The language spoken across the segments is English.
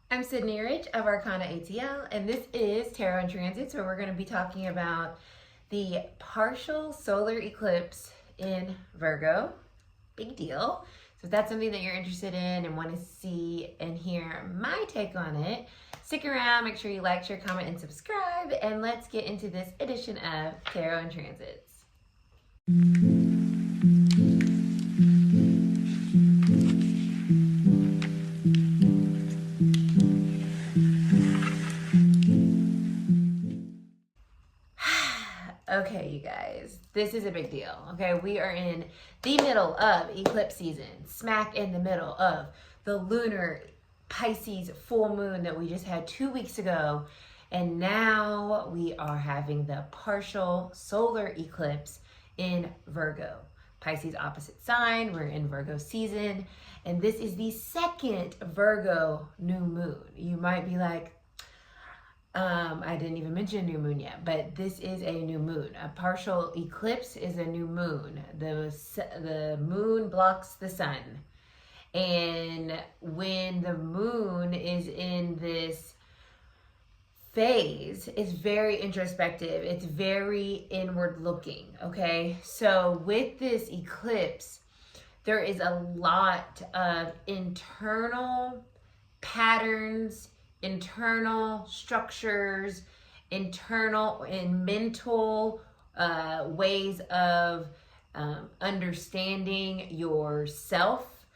I'm Cidnee Rich of Arcana ATL, and this is Tarot and Transits, where we're going to be talking about the partial solar eclipse in Virgo. Big deal. So if that's something that you're interested in and want to see and hear my take on it, stick around, make sure you like, share, comment, and subscribe, and let's get into this edition of Tarot and Transits. Okay, you guys, this is a big deal. Okay, we are in the middle of eclipse season, smack in the middle of the lunar Pisces full moon that we just had 2 weeks ago. And now we are having the partial solar eclipse in Virgo. Pisces opposite sign, we're in Virgo season. And this is the second Virgo new moon. You might be like, I didn't even mention new moon yet, but this is a new moon. A partial eclipse is a new moon. The moon blocks the sun. And when the moon is in this phase, it's very introspective. It's very inward looking, okay? So with this eclipse, there is a lot of internal patterns, internal structures, internal and mental ways of understanding yourself,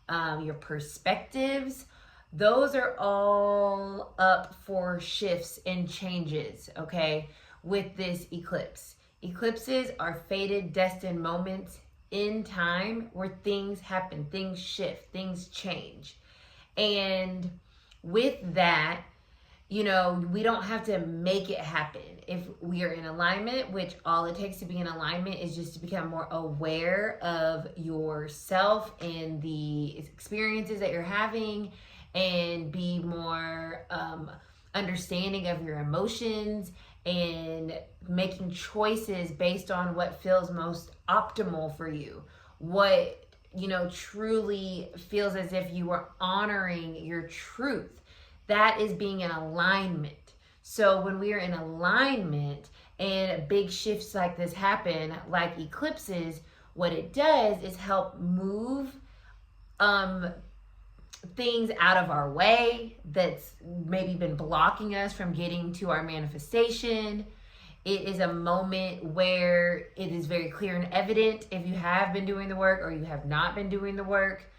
your perspectives. Those are all up for shifts and changes, okay, with this eclipse. Eclipses are fated, destined moments in time where things happen, things shift, things change. And with that, you know, we don't have to make it happen. If we are in alignment, which all it takes to be in alignment is just to become more aware of yourself and the experiences that you're having, and be more understanding of your emotions and making choices based on what feels most optimal for you. What, you know, truly feels as if you are honoring your truth. That is being in alignment. So when we are in alignment and big shifts like this happen, like eclipses, what it does is help move things out of our way that's maybe been blocking us from getting to our manifestation. It is a moment where it is very clear and evident if you have been doing the work or you have not been doing the work.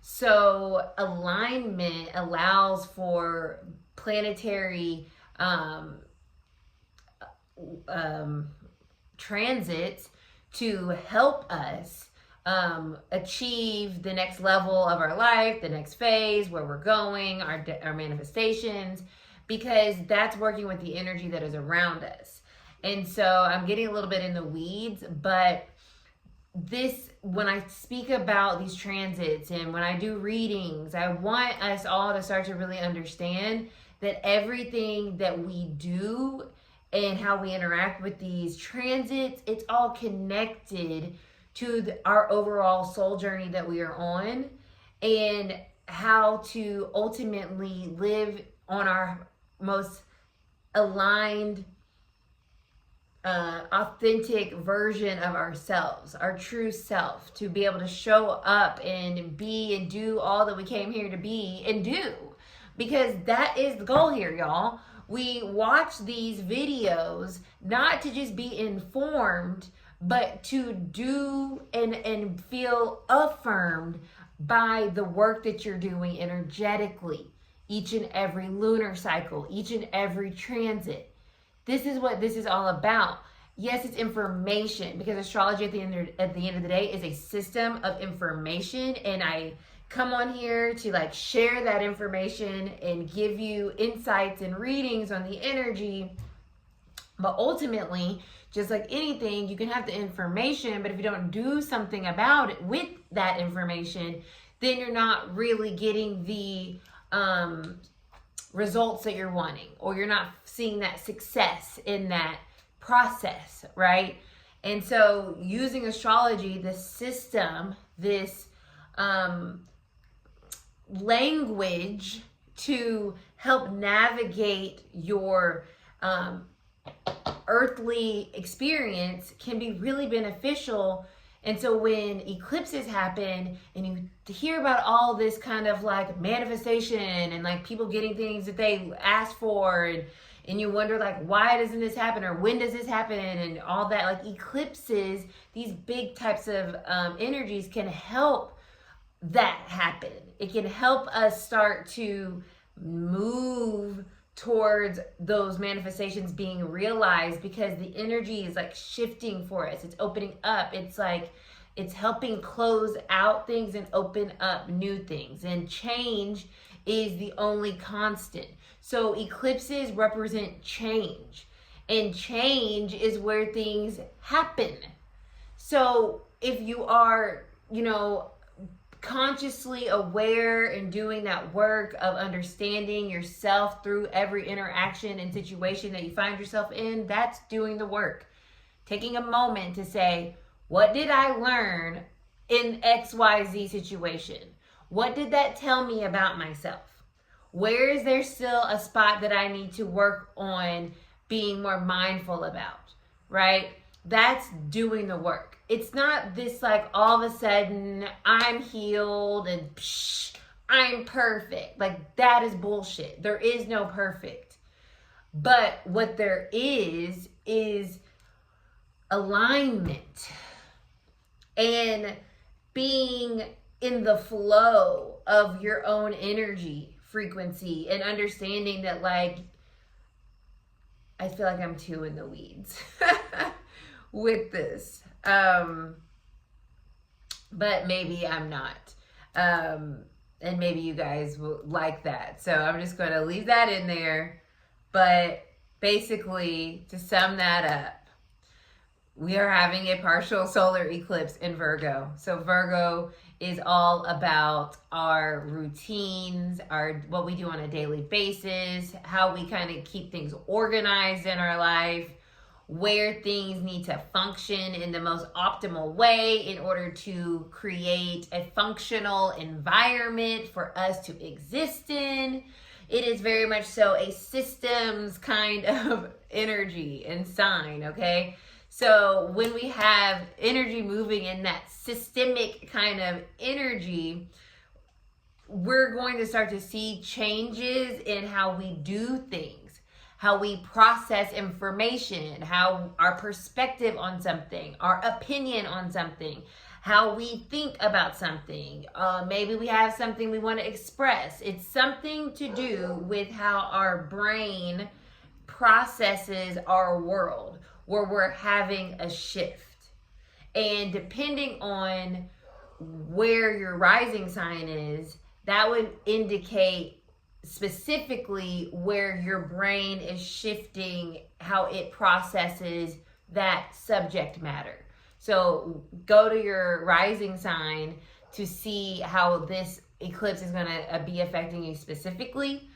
So alignment allows for planetary transits to help us achieve the next level of our life, the next phase, where we're going, our manifestations, because that's working with the energy that is around us. And so I'm getting a little bit in the weeds, but this, when I speak about these transits and when I do readings, I want us all to start to really understand that everything that we do and how we interact with these transits, it's all connected to our overall soul journey that we are on, and how to ultimately live on our most aligned, authentic version of ourselves, our true self, to be able to show up and be and do all that we came here to be and do, because that is the goal here, y'all. We watch these videos not to just be informed, but to do and feel affirmed by the work that you're doing energetically, each and every lunar cycle, each and every transit. This is what this is all about. Yes, it's information, because astrology at the end of the day is a system of information, and I come on here to like share that information and give you insights and readings on the energy. But ultimately, just like anything, you can have the information, but if you don't do something about it with that information, then you're not really getting the results that you're wanting, or you're not seeing that success in that process, right? And so using astrology, this system, this language to help navigate your earthly experience can be really beneficial. And so when eclipses happen and you hear about all this kind of like manifestation and like people getting things that they asked for, and you wonder like, why doesn't this happen, or when does this happen, and all that, like eclipses, these big types of energies can help that happen. It can help us start to move towards those manifestations being realized, because the energy is like shifting for us. It's opening up. It's like it's helping close out things and open up new things. And change is the only constant. So eclipses represent change, and change is where things happen. So if you are, consciously aware and doing that work of understanding yourself through every interaction and situation that you find yourself in, that's doing the work. Taking a moment to say, what did I learn in XYZ situation? What did that tell me about myself? Where is there still a spot that I need to work on being more mindful about, right? That's doing the work. It's not this like all of a sudden I'm healed and I'm perfect. Like that is bullshit. There is no perfect. But what there is alignment and being in the flow of your own energy frequency, and understanding that, like, I feel like I'm too in the weeds with this. But maybe I'm not. And maybe you guys will like that. So I'm just going to leave that in there. But basically, to sum that up, we are having a partial solar eclipse in Virgo. So Virgo is all about our routines, what we do on a daily basis, how we kind of keep things organized in our life, where things need to function in the most optimal way in order to create a functional environment for us to exist in. It is very much so a systems kind of energy and sign, okay? So when we have energy moving in that systemic kind of energy, we're going to start to see changes in how we do things, how we process information, how our perspective on something, our opinion on something, how we think about something. Maybe we have something we want to express. It's something to do with how our brain processes our world, where we're having a shift. And depending on where your rising sign is, that would indicate specifically where your brain is shifting, how it processes that subject matter. So go to your rising sign to see how this eclipse is going to be affecting you specifically.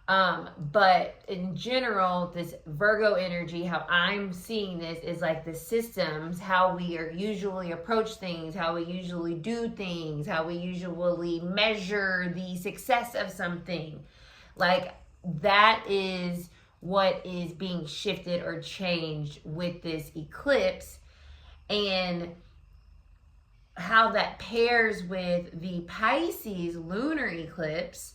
But in general, this Virgo energy, how I'm seeing this is like the systems, how we usually approach things, how we usually do things, how we usually measure the success of something. Like that is what is being shifted or changed with this eclipse, and how that pairs with the Pisces lunar eclipse,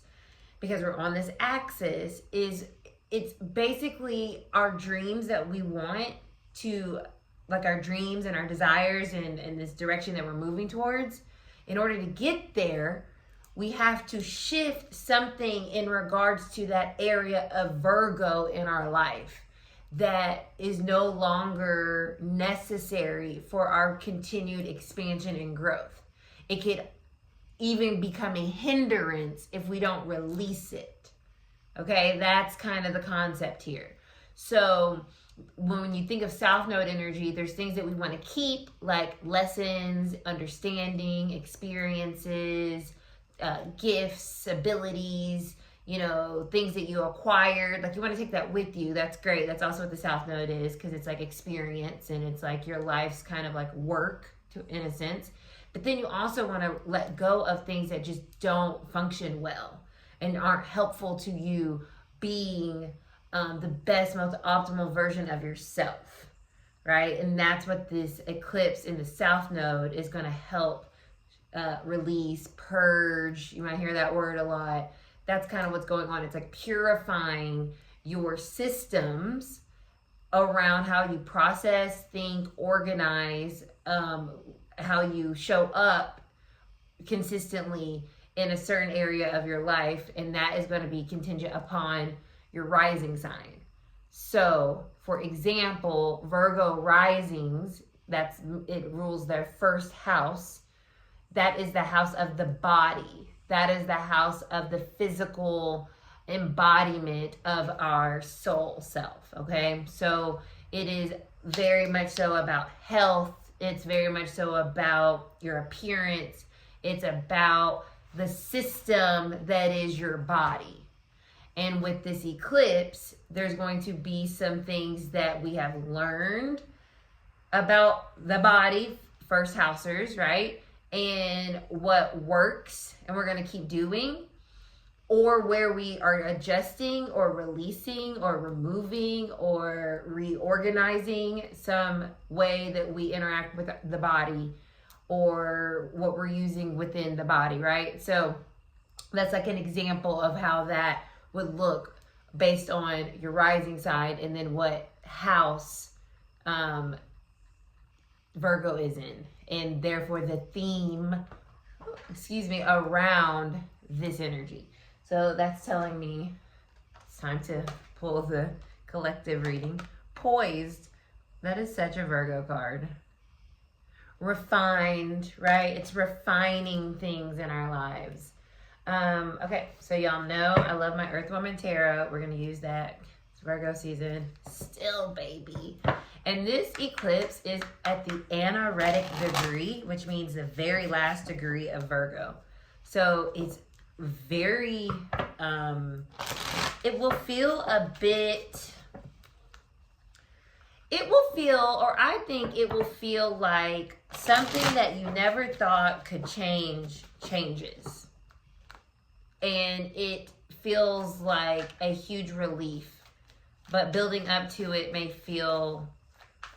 because we're on this axis, is it's basically our dreams that we want to, like our dreams and our desires and this direction that we're moving towards. In order to get there, we have to shift something in regards to that area of Virgo in our life that is no longer necessary for our continued expansion and growth. It could even become a hindrance if we don't release it. Okay, that's kind of the concept here. So when you think of South Node energy, there's things that we want to keep, like lessons, understanding, experiences, gifts, abilities, things that you acquired. Like you want to take that with you. That's great. That's also what the South Node is, because it's like experience, and it's like your life's kind of like work in a sense. But then you also want to let go of things that just don't function well. and aren't helpful to you being the best, most optimal version of yourself, right? And that's what this eclipse in the South Node is going to help release, purge. You might hear that word a lot. That's kind of what's going on. It's like purifying your systems around how you process, think, organize, how you show up consistently in a certain area of your life, and that is going to be contingent upon your rising sign. So, for example, Virgo risings, it rules their first house. That is the house of the body. That is the house of the physical embodiment of our soul self, okay? So it is very much so about health. It's very much so about your appearance. It's about the system that is your body. And with this eclipse, there's going to be some things that we have learned about the body, first housers, right? And what works and we're going to keep doing, or where we are adjusting or releasing or removing or reorganizing some way that we interact with the body or what we're using within the body, right? So that's like an example of how that would look based on your rising sign and then what house Virgo is in. And therefore the theme, around this energy. So that's telling me it's time to pull the collective reading. Poised, that is such a Virgo card. Refined, right? It's refining things in our lives. Okay, so y'all know I love my Earth Woman Tarot. We're going to use that. It's Virgo season. Still, baby. And this eclipse is at the anaretic degree, which means the very last degree of Virgo. So it's very, it will feel a bit, I think it will feel like something that you never thought could change, changes. And it feels like a huge relief, but building up to it may feel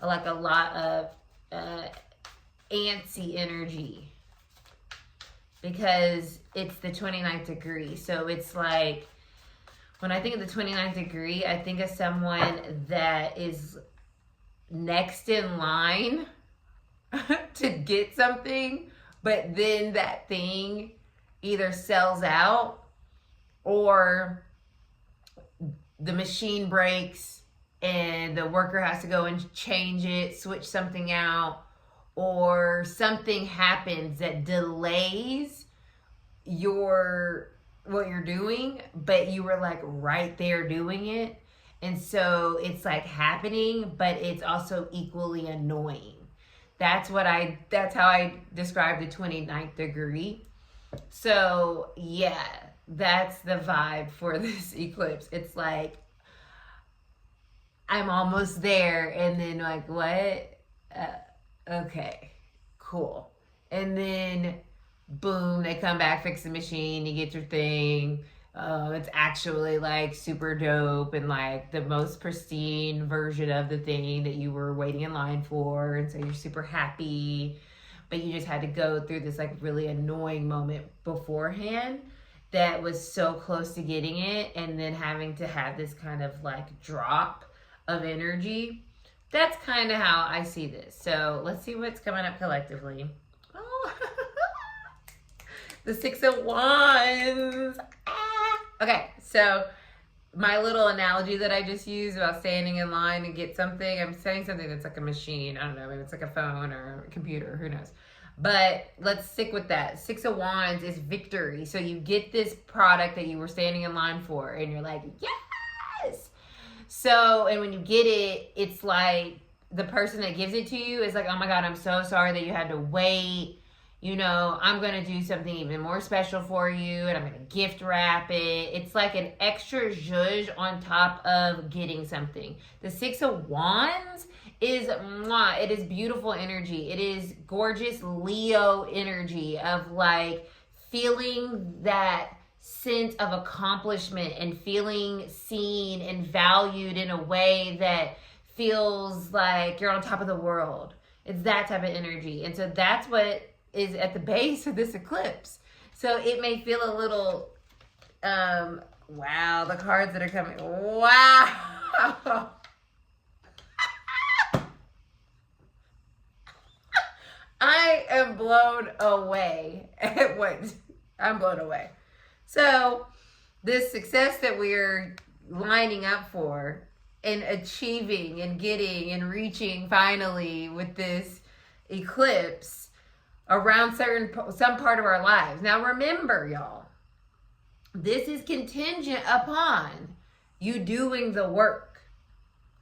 like a lot of antsy energy because it's the 29th degree. So it's like, when I think of the 29th degree, I think of someone that is next in line to get something, but then that thing either sells out or the machine breaks and the worker has to go and change it, switch something out, or something happens that delays what you're doing, but you were like right there doing it. And so it's like happening, but it's also equally annoying. That's how I describe the 29th degree. So yeah, that's the vibe for this eclipse. It's like, I'm almost there, and then like, what? Okay, cool. And then boom, they come back, fix the machine, you get your thing. It's actually like super dope and like the most pristine version of the thing that you were waiting in line for, and so you're super happy, but you just had to go through this like really annoying moment beforehand that was so close to getting it, and then having to have this kind of like drop of energy. That's kind of how I see this. So let's see what's coming up collectively. Oh, the Six of Wands. Okay, so my little analogy that I just used about standing in line to get something, I'm saying something that's like a machine. I don't know, maybe it's like a phone or a computer, who knows. But let's stick with that. Six of Wands is victory. So you get this product that you were standing in line for, and you're like, yes! So, and when you get it, it's like the person that gives it to you is like, oh my God, I'm so sorry that you had to wait. You know, I'm going to do something even more special for you, and I'm going to gift wrap it. It's like an extra zhuzh on top of getting something. The Six of Wands is, it is beautiful energy. It is gorgeous Leo energy of like feeling that sense of accomplishment and feeling seen and valued in a way that feels like you're on top of the world. It's that type of energy. And so that's what is at the base of this eclipse. So it may feel a little, wow, the cards that are coming. Wow. I am blown away at what I'm blown away. So this success that we're lining up for and achieving and getting and reaching finally with this eclipse around some part of our lives. Now remember, y'all, this is contingent upon you doing the work.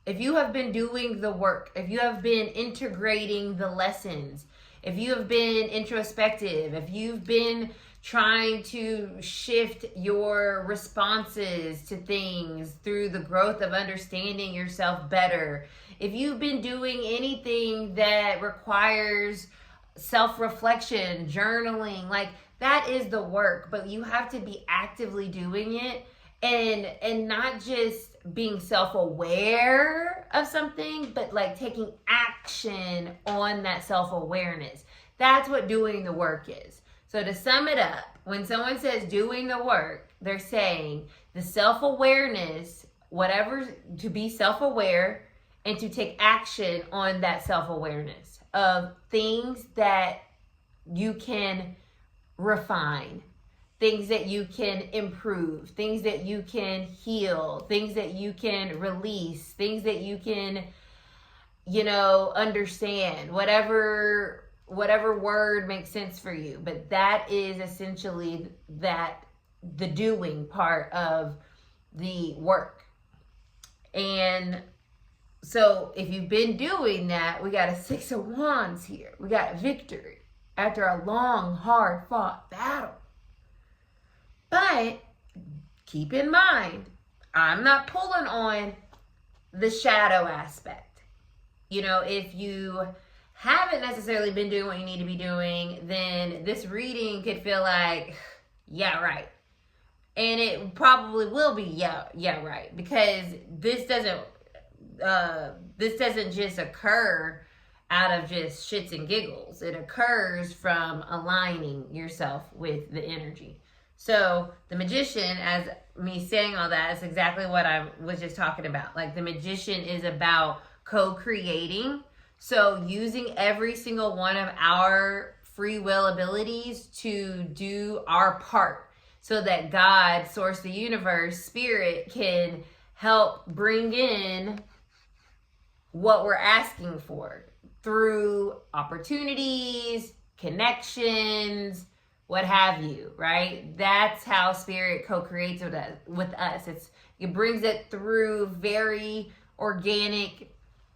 If you have been doing the work, if you have been integrating the lessons, if you have been introspective, if you've been trying to shift your responses to things through the growth of understanding yourself better, if you've been doing anything that requires self-reflection, journaling, like that is the work, but you have to be actively doing it and not just being self-aware of something, but like taking action on that self-awareness. That's what doing the work is. So to sum it up, when someone says doing the work, they're saying the self-awareness, whatever, to be self-aware and to take action on that self-awareness of things that you can refine, things that you can improve, things that you can heal, things that you can release, things that you can, understand, whatever word makes sense for you. But that is essentially the doing part of the work. And so if you've been doing that, we got a 6 of Wands here. We got a victory after a long, hard fought battle. But keep in mind, I'm not pulling on the shadow aspect. If you haven't necessarily been doing what you need to be doing, then this reading could feel like, yeah, right. And it probably will be, yeah, right. Because this doesn't just occur out of just shits and giggles. It occurs from aligning yourself with the energy. So the Magician, as me saying all that, is exactly what I was just talking about. Like the Magician is about co-creating. So using every single one of our free will abilities to do our part so that God, Source, the universe, Spirit can help bring in what we're asking for through opportunities, connections, what have you, right? That's how Spirit co-creates with us. It brings it through very organic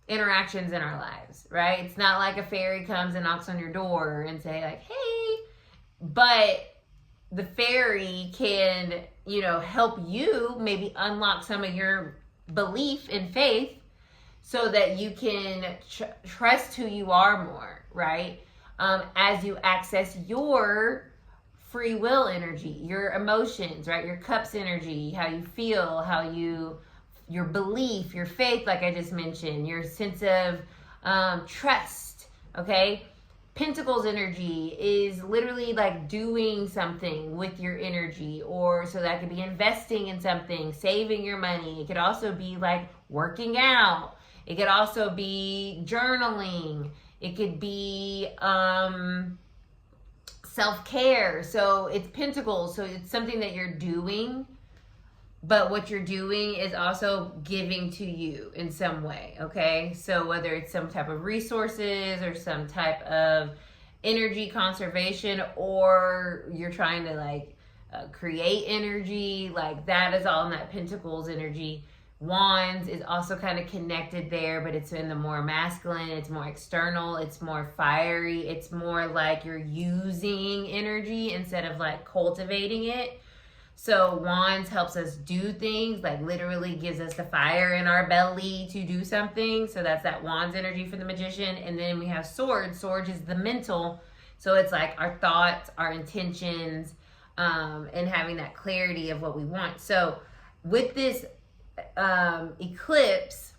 interactions in our lives, right? It's not like a fairy comes and knocks on your door and say like, hey, but the fairy can, help you maybe unlock some of your belief and faith so that you can trust who you are more, right? As you access your free will energy, your emotions, right? Your cups energy, how you feel, your belief, your faith, like I just mentioned, your sense of trust, okay? Pentacles energy is literally like doing something with your energy, or so that could be investing in something, saving your money. It could also be like working out. It could also be journaling. It could be self-care. So it's pentacles. So it's something that you're doing, but what you're doing is also giving to you in some way, okay? So whether it's some type of resources or some type of energy conservation, or you're trying to create energy, like that is all in that Pentacles energy. Wands is also kind of connected there, but it's in the more masculine, it's more external, it's more fiery, it's more like you're using energy instead of like cultivating it. So Wands helps us do things, like literally gives us the fire in our belly to do something. So that's that Wands energy for the Magician. And then we have Swords. Swords is the mental. So it's like our thoughts, our intentions, and having that clarity of what we want. So with this eclipse,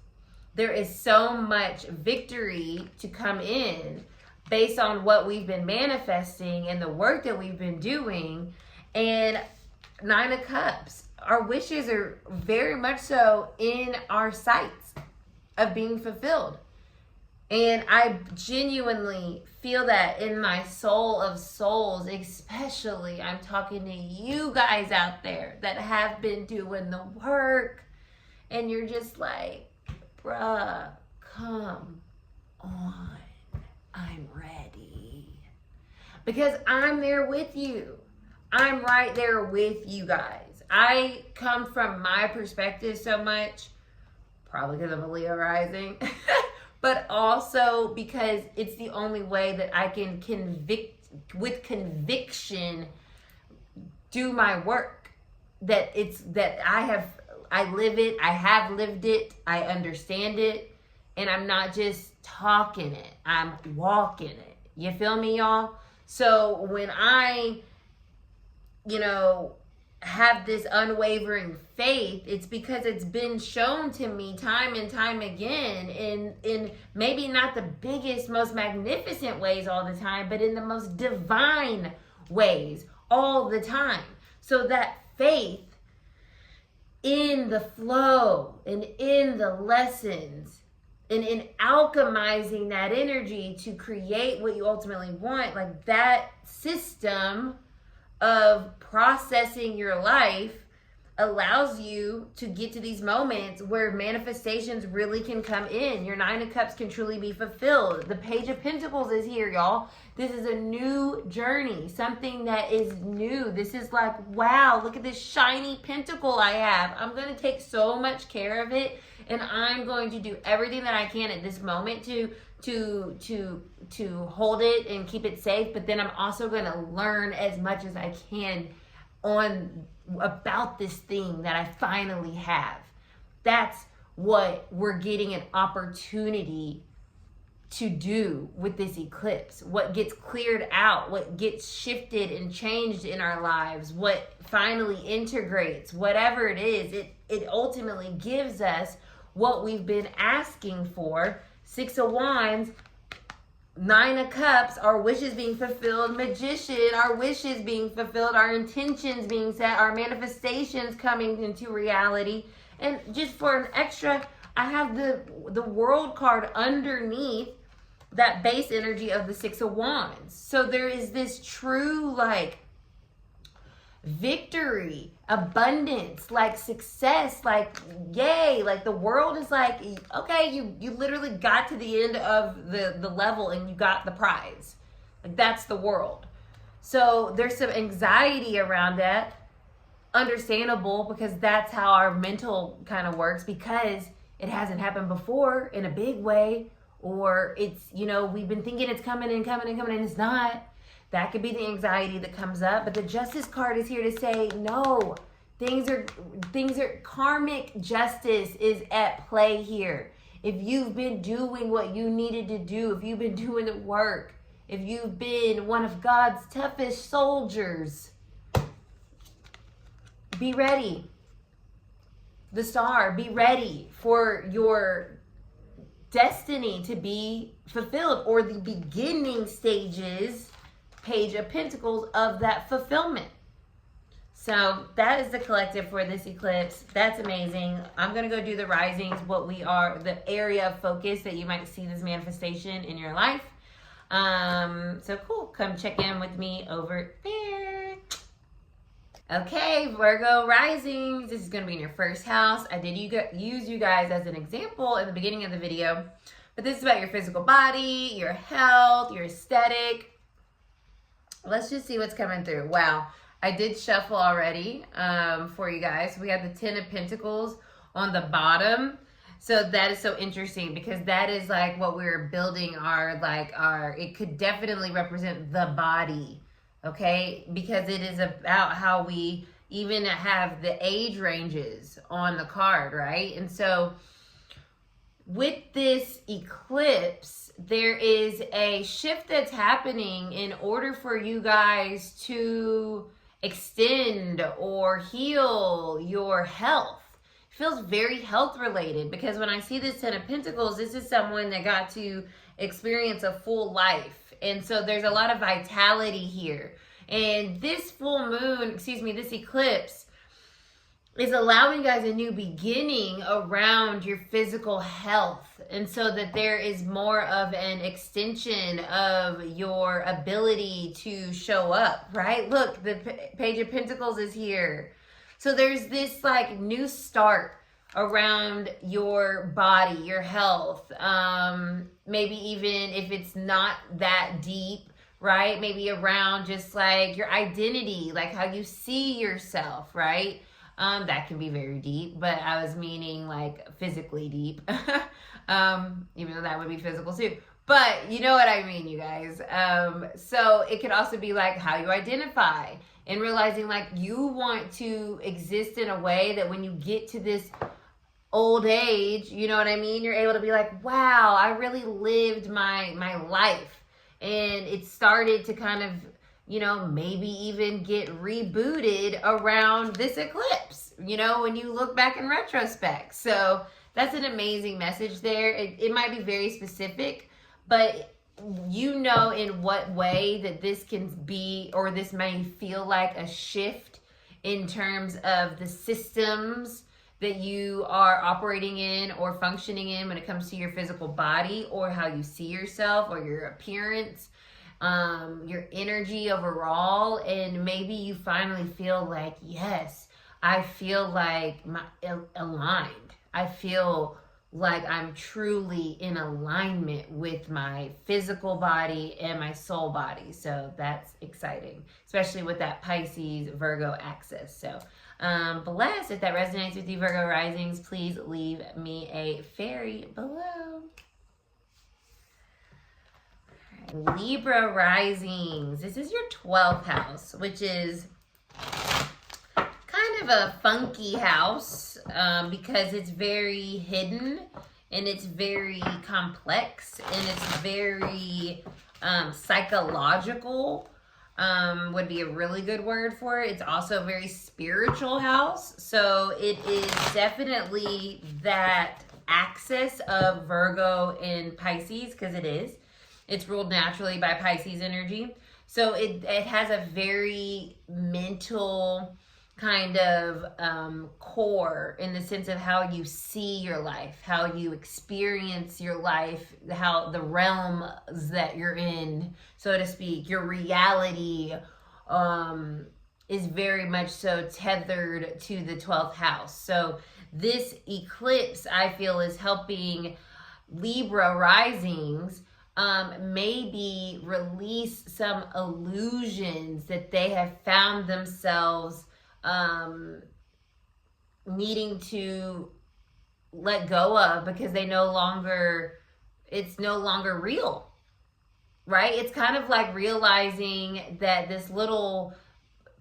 there is so much victory to come in based on what we've been manifesting and the work that we've been doing. And 9 of Cups, our wishes are very much so in our sights of being fulfilled. And I genuinely feel that in my soul of souls, especially I'm talking to you guys out there that have been doing the work, and you're just like, bruh, come on, I'm ready. Because I'm there with you. I'm right there with you guys. I come from my perspective so much, probably because I'm a Leo rising, but also because it's the only way that I can with conviction do my work. That I live it, I have lived it, I understand it, and I'm not just talking it, I'm walking it. You feel me, y'all? So when I, have this unwavering faith, it's because it's been shown to me time and time again in maybe not the biggest, most magnificent ways all the time, but in the most divine ways all the time. So that faith in the flow and in the lessons and in alchemizing that energy to create what you ultimately want, like that system of processing your life allows you to get to these moments where manifestations really can come in. Your 9 of Cups can truly be fulfilled. The Page of Pentacles is here, y'all. This is a new journey, something that is new. This is like, wow, look at this shiny pentacle I have. I'm going to take so much care of it, and I'm going to do everything that I can at this moment to hold it and keep it safe. But then I'm also going to learn as much as I can about this thing that I finally have. That's what we're getting an opportunity to do with this eclipse. What gets cleared out, what gets shifted and changed in our lives, what finally integrates, whatever it is, it ultimately gives us what we've been asking for. 6 of Wands, 9 of Cups, our wishes being fulfilled. Magician, our wishes being fulfilled, our intentions being set, our manifestations coming into reality. And just for an extra, I have the World card underneath that base energy of the 6 of Wands. So there is this true like victory, abundance, like success, like yay, like the world is like, okay, you literally got to the end of the level and you got the prize. Like that's the world. So there's some anxiety around that, understandable, because that's how our mental kind of works, because it hasn't happened before in a big way, or it's, we've been thinking it's coming and it's not. That could be the anxiety that comes up. But the Justice card is here to say, no, things are karmic justice is at play here. If you've been doing what you needed to do, if you've been doing the work, if you've been one of God's toughest soldiers, be ready. The Star, be ready for your destiny to be fulfilled, or the beginning stages, Page of Pentacles, of that fulfillment. So that is the collective for this eclipse. That's amazing. I'm going to go do the risings, the area of focus that you might see this manifestation in your life. So cool. Come check in with me over there. Okay, Virgo risings. This is going to be in your first house. I did use you guys as an example in the beginning of the video, but this is about your physical body, your health, your aesthetic. Let's just see what's coming through. Wow. I did shuffle already for you guys. We have the 10 of Pentacles on the bottom. So that is so interesting, because that is like what we're building it could definitely represent the body, okay? Because it is about how we even have the age ranges on the card, right? And so with this eclipse, there is a shift that's happening in order for you guys to extend or heal your health. It feels very health related, because when I see this Ten of Pentacles, this is someone that got to experience a full life. And so there's a lot of vitality here. And this full moon, this eclipse is allowing guys a new beginning around your physical health. And so that there is more of an extension of your ability to show up, right? Look, the Page of Pentacles is here. So there's this like new start around your body, your health. Maybe even if it's not that deep, right? Maybe around just like your identity, like how you see yourself, right? That can be very deep, but I was meaning like physically deep, even though that would be physical too. But you know what I mean, you guys. So it could also be like how you identify, and realizing like you want to exist in a way that when you get to this old age, you know what I mean, you're able to be like, wow, I really lived my life. And it started to kind of, you know, maybe even get rebooted around this eclipse, you know, when you look back in retrospect. So that's an amazing message there. It might be very specific, but you know in what way that this can be, or this may feel like a shift in terms of the systems that you are operating in or functioning in when it comes to your physical body, or how you see yourself, or your appearance, your energy overall. And maybe you finally feel like, yes, I feel like aligned. I feel like I'm truly in alignment with my physical body and my soul body. So that's exciting, especially with that Pisces Virgo axis. So bless. If that resonates with you, Virgo risings, please leave me a fairy below. Libra risings. This is your 12th house, which is kind of a funky house because it's very hidden, and it's very complex, and it's very psychological. Would be a really good word for it. It's also a very spiritual house. So it is definitely that axis of Virgo and Pisces, because it is. It's ruled naturally by Pisces energy. So it has a very mental kind of core, in the sense of how you see your life, how you experience your life, how the realms that you're in, so to speak, your reality is very much so tethered to the 12th house. So this eclipse, I feel, is helping Libra risings maybe release some illusions that they have found themselves needing to let go of, because it's no longer real, right? It's kind of like realizing that this little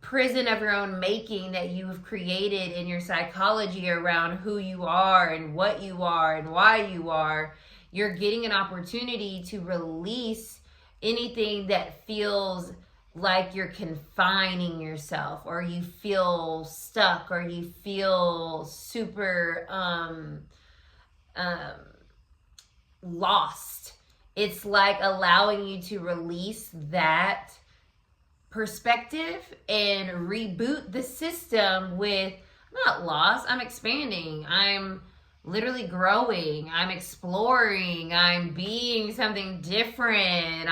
prison of your own making that you've created in your psychology around who you are and what you are and why you are, you're getting an opportunity to release anything that feels like you're confining yourself, or you feel stuck, or you feel super lost. It's like allowing you to release that perspective and reboot the system with, I'm not lost, I'm expanding, I'm literally growing, I'm exploring, I'm being something different,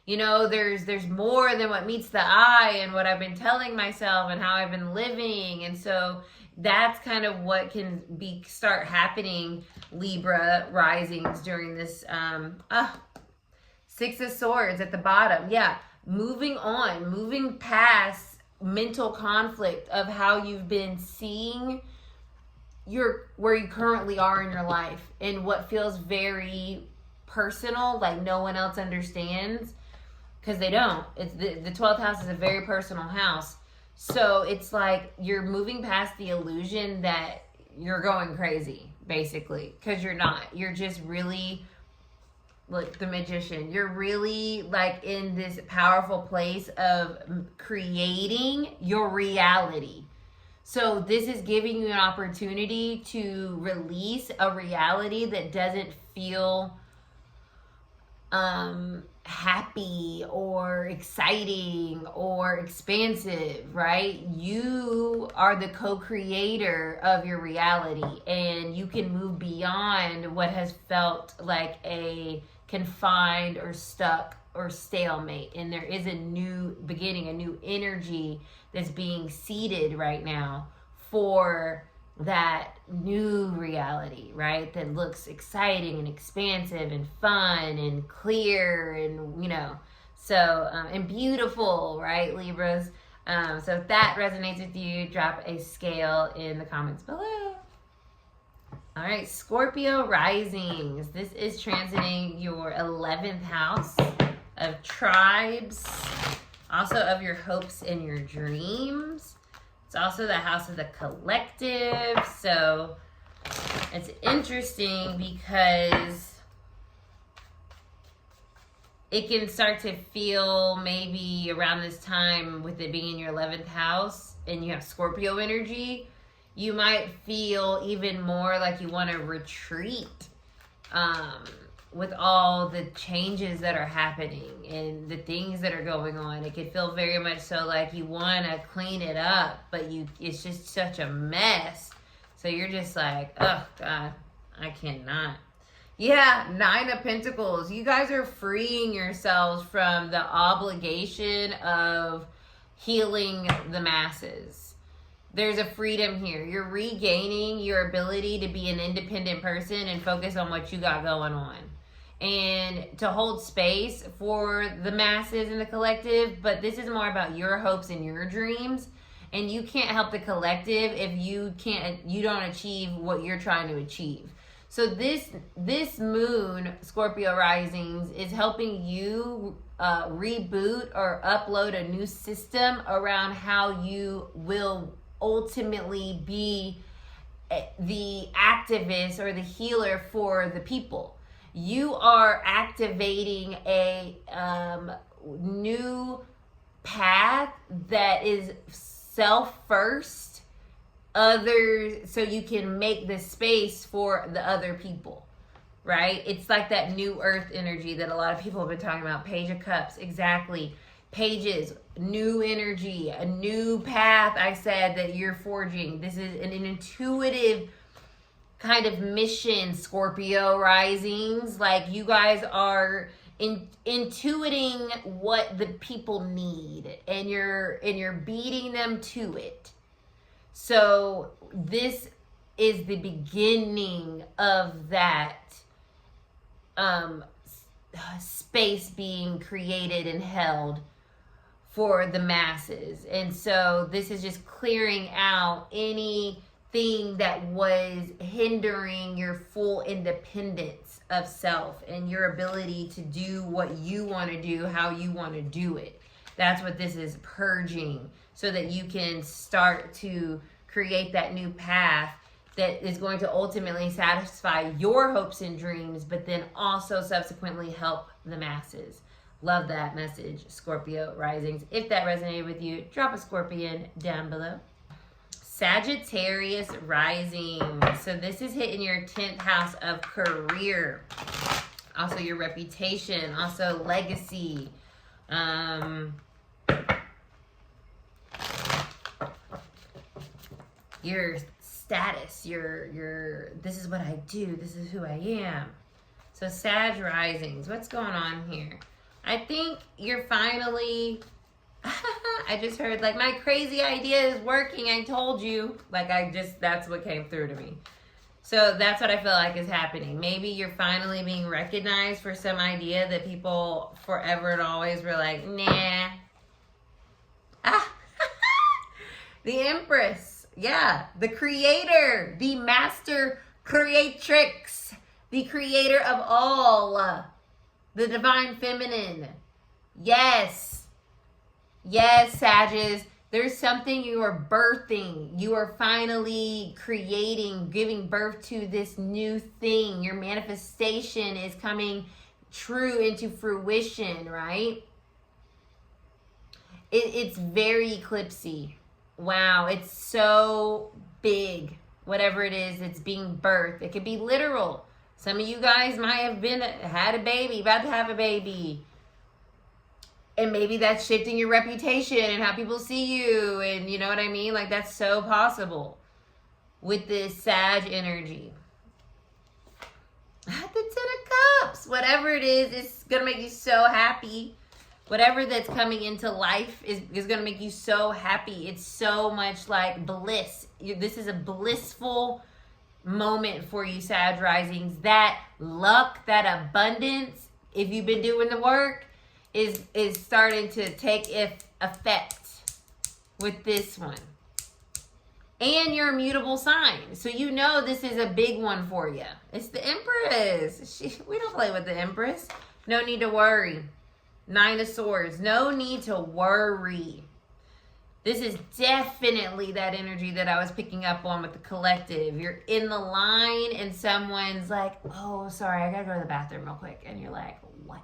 there's more than what meets the eye, and what I've been telling myself and how I've been living. And so that's kind of what can start happening, Libra risings, during this Six of Swords at the bottom. Yeah, moving on, moving past mental conflict of how you've been seeing where you currently are in your life, and what feels very personal, like no one else understands, because they don't. It's the 12th house is a very personal house. So it's like you're moving past the illusion that you're going crazy, basically, because you're not. You're just really Look, the Magician. You're really like in this powerful place of creating your reality. So this is giving you an opportunity to release a reality that doesn't feel happy or exciting or expansive, right? You are the co-creator of your reality, and you can move beyond what has felt like a confined or stuck or stalemate. And there is a new beginning, a new energy that's being seeded right now for that new reality, right? That looks exciting and expansive and fun and clear and, so, and beautiful, right, Libras? So if that resonates with you, drop a scale in the comments below. All right, Scorpio risings. This is transiting your 11th house of tribes, also of your hopes and your dreams. It's also the house of the collective. So it's interesting because it can start to feel maybe around this time with it being in your 11th house and you have Scorpio energy, you might feel even more like you want to retreat with all the changes that are happening and the things that are going on. It could feel very much so like you want to clean it up, but it's just such a mess. So you're just like, oh God, I cannot. Yeah, 9 of Pentacles. You guys are freeing yourselves from the obligation of healing the masses. There's a freedom here. You're regaining your ability to be an independent person and focus on what you got going on. And to hold space for the masses and the collective, but this is more about your hopes and your dreams. And you can't help the collective if you don't achieve what you're trying to achieve. So this moon, Scorpio risings, is helping you reboot or upload a new system around how you will ultimately be the activist or the healer for the people. You are activating a new path that is self first, others, so you can make the space for the other people, right? It's like that new earth energy that a lot of people have been talking about. Page of Cups, exactly. Pages, new energy, a new path, I said, that you're forging. This is an intuitive kind of mission, Scorpio risings. Like you guys are intuiting what the people need, and you're beating them to it. So this is the beginning of that space being created and held for the masses. And so this is just clearing out anything that was hindering your full independence of self and your ability to do what you want to do, how you want to do it. That's what this is purging, so that you can start to create that new path that is going to ultimately satisfy your hopes and dreams, but then also subsequently help the masses. Love that message, Scorpio risings. If that resonated with you, drop a scorpion down below. Sagittarius rising. So this is hitting your 10th house of career. Also your reputation, also legacy. Your status, your this is what I do, this is who I am. So Sag risings, what's going on here? I think you're finally I just heard like my crazy idea is working. I told you. Like that's what came through to me. So that's what I feel like is happening. Maybe you're finally being recognized for some idea that people forever and always were like, nah. The Empress. Yeah. The creator. The master creatrix. The creator of all. The divine feminine. Yes. Yes, Sagittarius. There's something you are birthing. You are finally creating, giving birth to this new thing. Your manifestation is coming true into fruition, right? It's very eclipsy. Wow, it's so big. Whatever it is, it's being birthed. It could be literal. Some of you guys might have had a baby, about to have a baby. And maybe that's shifting your reputation and how people see you. And you know what I mean? Like, that's so possible with this Sag energy. The Ten of Cups. Whatever it is, it's going to make you so happy. Whatever that's coming into life is going to make you so happy. It's so much like bliss. This is a blissful moment for you, Sag risings. That luck, that abundance, if you've been doing the work, is starting to take effect with this one. And your immutable sign. So you know this is a big one for you. It's the Empress. We don't play with the Empress. No need to worry. Nine of Swords. No need to worry. This is definitely that energy that I was picking up on with the collective. You're in the line and someone's like, oh, sorry, I gotta go to the bathroom real quick. And you're like, what?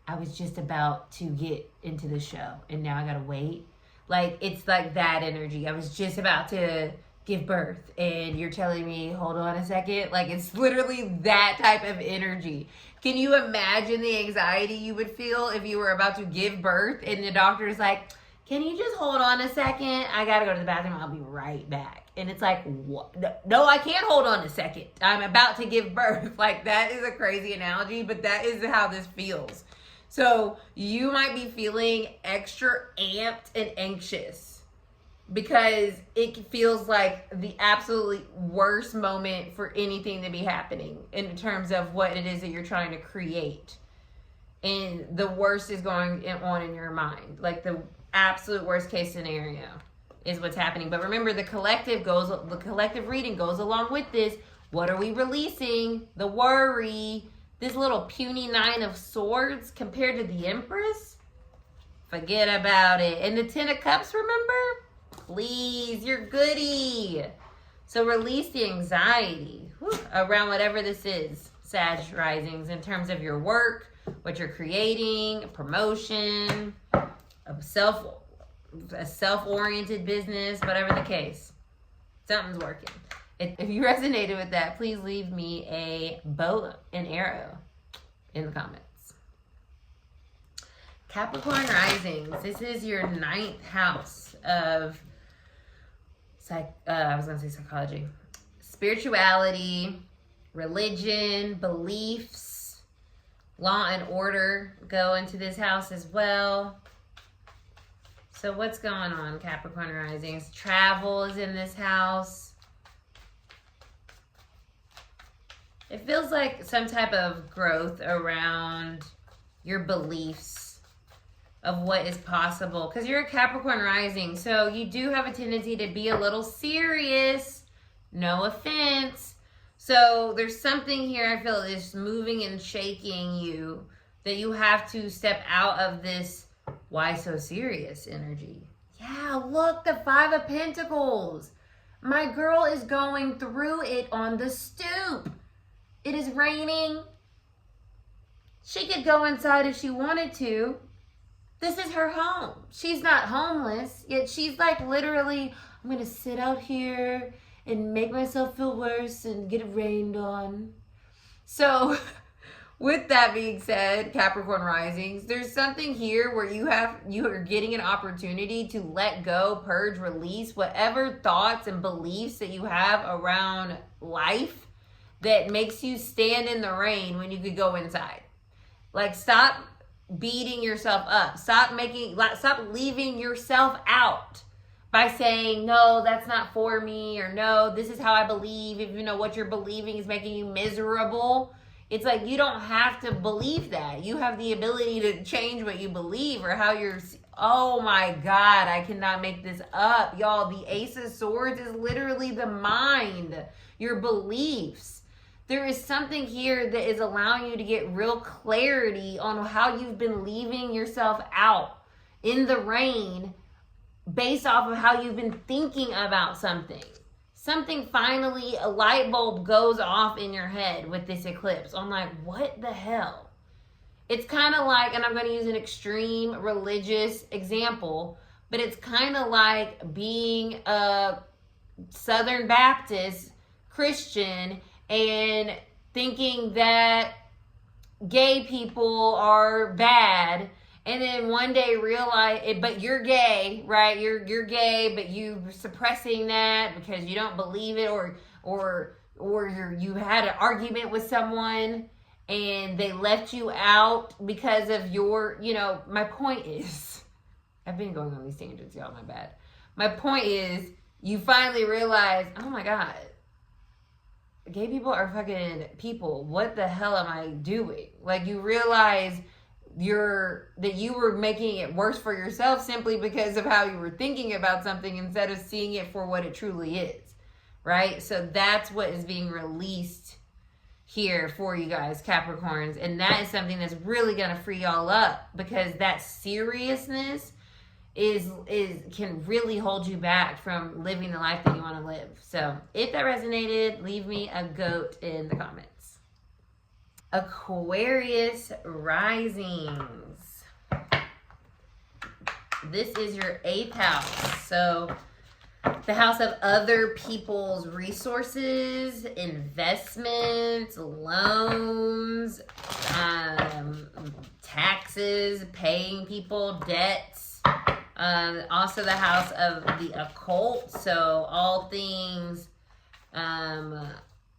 I was just about to get into the show and now I gotta wait. Like, it's like that energy. I was just about to give birth and you're telling me, hold on a second. Like, it's literally that type of energy. Can you imagine the anxiety you would feel if you were about to give birth and the doctor's like, can you just hold on a second? I gotta go to the bathroom. I'll be right back. And it's like, what? No, I can't hold on a second. I'm about to give birth. Like, that is a crazy analogy, but that is how this feels. So you might be feeling extra amped and anxious because it feels like the absolutely worst moment for anything to be happening in terms of what it is that you're trying to create. And the worst is going on in your mind. Like, the absolute worst case scenario is what's happening. But remember, the collective reading goes along with this. What are we releasing? The worry. This little puny Nine of Swords compared to the Empress? Forget about it. And the Ten of Cups, remember? Please, you're goody. So release the anxiety around whatever this is, Sag risings, in terms of your work, what you're creating, promotion, a self-oriented business, whatever the case. Something's working. If you resonated with that, please leave me a bow and arrow in the comments. Capricorn risings. This is your 9th house of psychology, spirituality, religion, beliefs, law and order go into this house as well. So what's going on, Capricorn risings? Travel is in this house. It feels like some type of growth around your beliefs of what is possible. Because you're a Capricorn rising, so you do have a tendency to be a little serious. No offense. So there's something here I feel is moving and shaking you that you have to step out of this why so serious energy. Yeah, look, the Five of Pentacles. My girl is going through it on the stoop. It is raining. She could go inside if she wanted to. This is her home. She's not homeless, yet she's like literally, I'm going to sit out here and make myself feel worse and get rained on. So with that being said, Capricorn risings, there's something here where you are getting an opportunity to let go, purge, release whatever thoughts and beliefs that you have around life that makes you stand in the rain when you could go inside. Like, stop beating yourself up. Stop leaving yourself out by saying, no, that's not for me, or no, this is how I believe, if you know what you're believing is making you miserable. It's like, you don't have to believe that. You have the ability to change what you believe or how you're, oh my God, I cannot make this up. Y'all, the Ace of Swords is literally the mind, your beliefs. There is something here that is allowing you to get real clarity on how you've been leaving yourself out in the rain based off of how you've been thinking about something. something finally, a light bulb goes off in your head with this eclipse. I'm like, what the hell? It's kind of like, and I'm going to use an extreme religious example, but it's kind of like being a Southern Baptist Christian and thinking that gay people are bad, and then one day realize it, but you're gay, right? You're gay, but you suppressing that because you don't believe it, or you had an argument with someone and they left you out because of your, my point is, I've been going on these tangents, y'all, my bad. My point is, you finally realize, oh my God, gay people are fucking people. What the hell am I doing? Like, you realize that you were making it worse for yourself simply because of how you were thinking about something instead of seeing it for what it truly is, right? So that's what is being released here for you guys, Capricorns. And that is something that's really going to free y'all up, because that seriousness can really hold you back from living the life that you want to live. So if that resonated, leave me a goat in the comments. Aquarius risings. This is your 8th house. So the house of other people's resources, investments, loans, taxes, paying people, debts. Also the house of the occult, so all things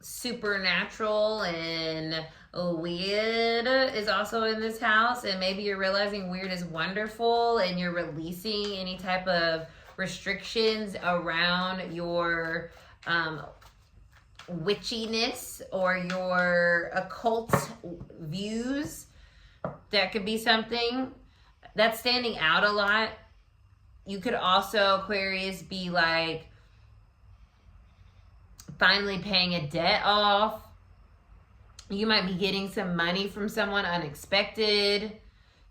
supernatural and weird is also in this house. And maybe you're realizing weird is wonderful, and you're releasing any type of restrictions around your witchiness or your occult views. That could be something that's standing out a lot. You could also, Aquarius, be like finally paying a debt off. You might be getting some money from someone unexpected.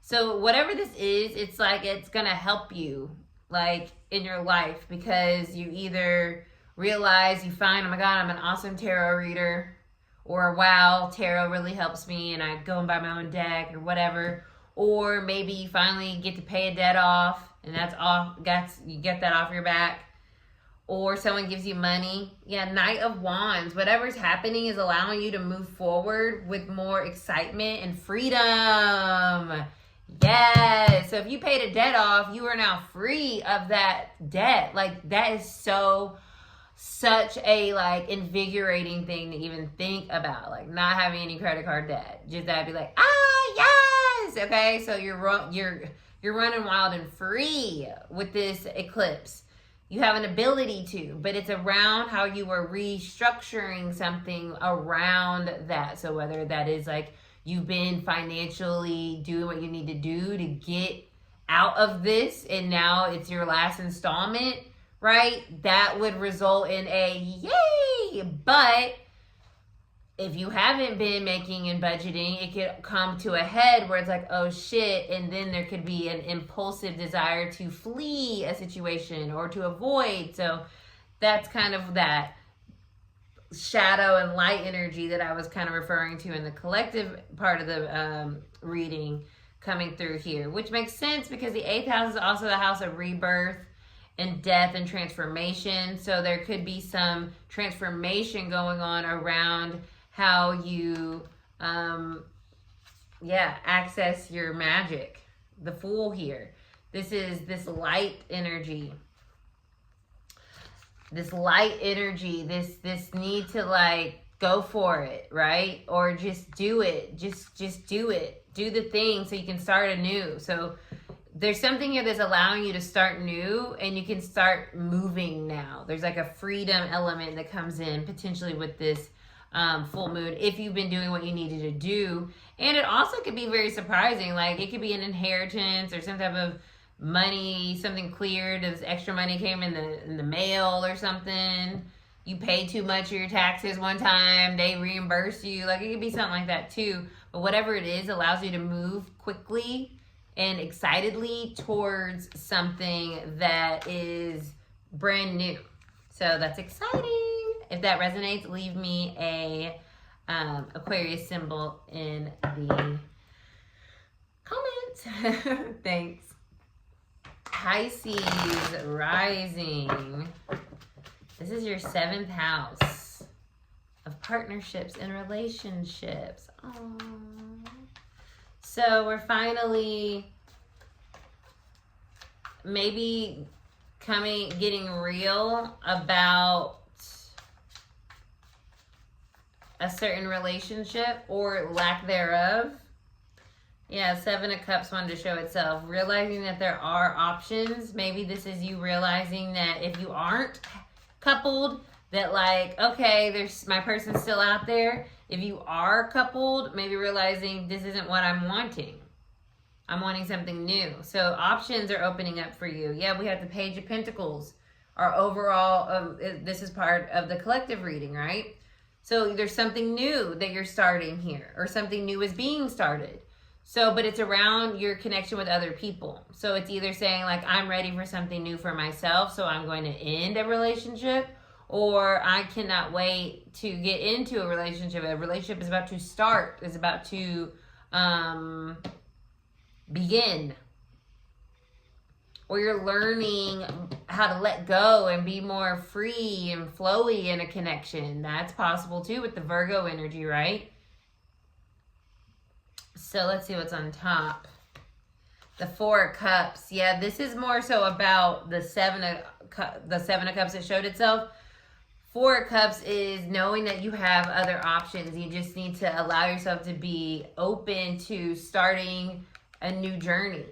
So whatever this is, it's like it's going to help you like in your life, because you either realize, you find, oh my God, I'm an awesome tarot reader, or wow, tarot really helps me and I go and buy my own deck or whatever. Or maybe you finally get to pay a debt off, and you get that off your back. Or someone gives you money. Yeah, Knight of Wands. Whatever's happening is allowing you to move forward with more excitement and freedom. Yes. So if you paid a debt off, you are now free of that debt. Like, that is such a like invigorating thing to even think about. Like, not having any credit card debt. Just that, be like, yes. Okay. So you're running wild and free with this eclipse. You have an ability to, but it's around how you are restructuring something around that. So whether that is like you've been financially doing what you need to do to get out of this, and now it's your last installment, right? That would result in a yay. But if you haven't been making and budgeting, it could come to a head where it's like, oh shit, and then there could be an impulsive desire to flee a situation or to avoid. So that's kind of that shadow and light energy that I was kind of referring to in the collective part of the reading coming through here, which makes sense because the 8th house is also the house of rebirth and death and transformation. So there could be some transformation going on around how you access your magic. The Fool here. This is this light energy. This need to like go for it, right? Or just do it. Just do it. Do the thing so you can start anew. So there's something here that's allowing you to start new, and you can start moving now. There's like a freedom element that comes in potentially with this full moon, if you've been doing what you needed to do. And it also could be very surprising. Like, it could be an inheritance or some type of money, something cleared. This extra money came in the mail or something. You paid too much of your taxes one time, they reimburse you. Like, it could be something like that too. But whatever it is, allows you to move quickly and excitedly towards something that is brand new. So that's exciting. If that resonates, leave me a Aquarius symbol in the comments. Thanks. Pisces rising. This is your 7th house of partnerships and relationships. Aww. So we're finally maybe getting real about a certain relationship or lack thereof. Yeah, 7 of Cups wanted to show itself. Realizing that there are options. Maybe this is you realizing that if you aren't coupled, that like, okay, there's my person's still out there. If you are coupled, maybe realizing this isn't what I'm wanting. I'm wanting something new. So options are opening up for you. Yeah, we have the Page of Pentacles. Our overall, this is part of the collective reading, right? So there's something new that you're starting here, or something new is being started. So, but it's around your connection with other people. So it's either saying like, I'm ready for something new for myself, so I'm going to end a relationship, or I cannot wait to get into a relationship. A relationship is about to start, is about to begin. Or you're learning how to let go and be more free and flowy in a connection. That's possible too with the Virgo energy, right? So let's see what's on top. The 4 of Cups. Yeah, this is more so about the 7 of Cups that showed itself. 4 of Cups is knowing that you have other options. You just need to allow yourself to be open to starting a new journey.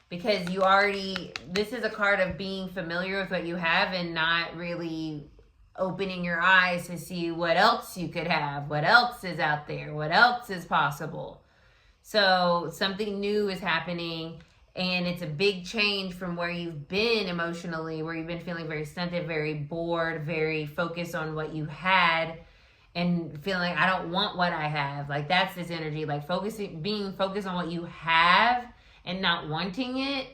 Because you already, this is a card of being familiar with what you have and not really opening your eyes to see what else you could have, what else is out there, what else is possible. So something new is happening, and it's a big change from where you've been emotionally, where you've been feeling very stunted, very bored, very focused on what you had, and feeling like, I don't want what I have. Like, that's this energy, like being focused on what you have and not wanting it.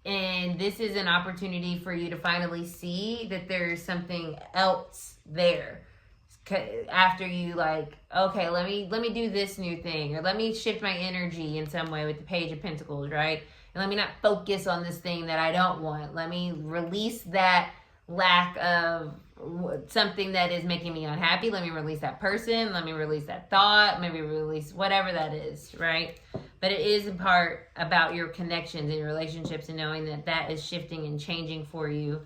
And this is an opportunity for you to finally see that there's something else there. After you like, okay, let me do this new thing, or let me shift my energy in some way with the Page of Pentacles, right? And let me not focus on this thing that I don't want. Let me release that lack of something that is making me unhappy. Let me release that person. Let me release that thought. Maybe release whatever that is, right? But it is in part about your connections and your relationships, and knowing that that is shifting and changing for you.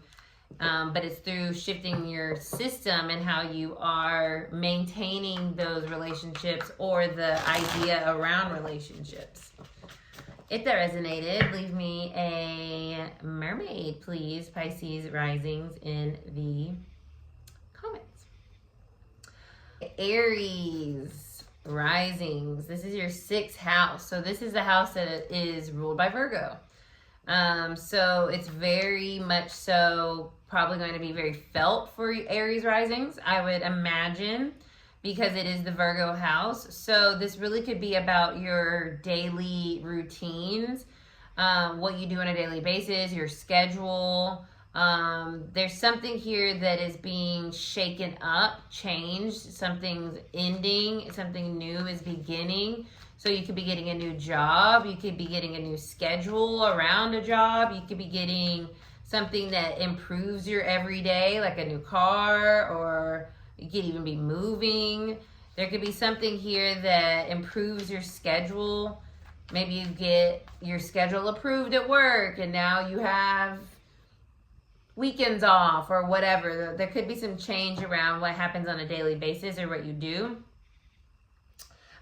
But it's through shifting your system and how you are maintaining those relationships, or the idea around relationships. If that resonated, leave me a mermaid, please, Pisces risings, in the comments. Aries risings. This is your 6th house. So this is the house that is ruled by Virgo. So it's very much so probably going to be very felt for Aries risings, I would imagine, because it is the Virgo house. So this really could be about your daily routines, what you do on a daily basis, your schedule. There's something here that is being shaken up, changed, something's ending, something new is beginning. So you could be getting a new job, you could be getting a new schedule around a job, you could be getting something that improves your everyday, like a new car, or you could even be moving. There could be something here that improves your schedule. Maybe you get your schedule approved at work and now you have weekends off or whatever. There could be some change around what happens on a daily basis or what you do.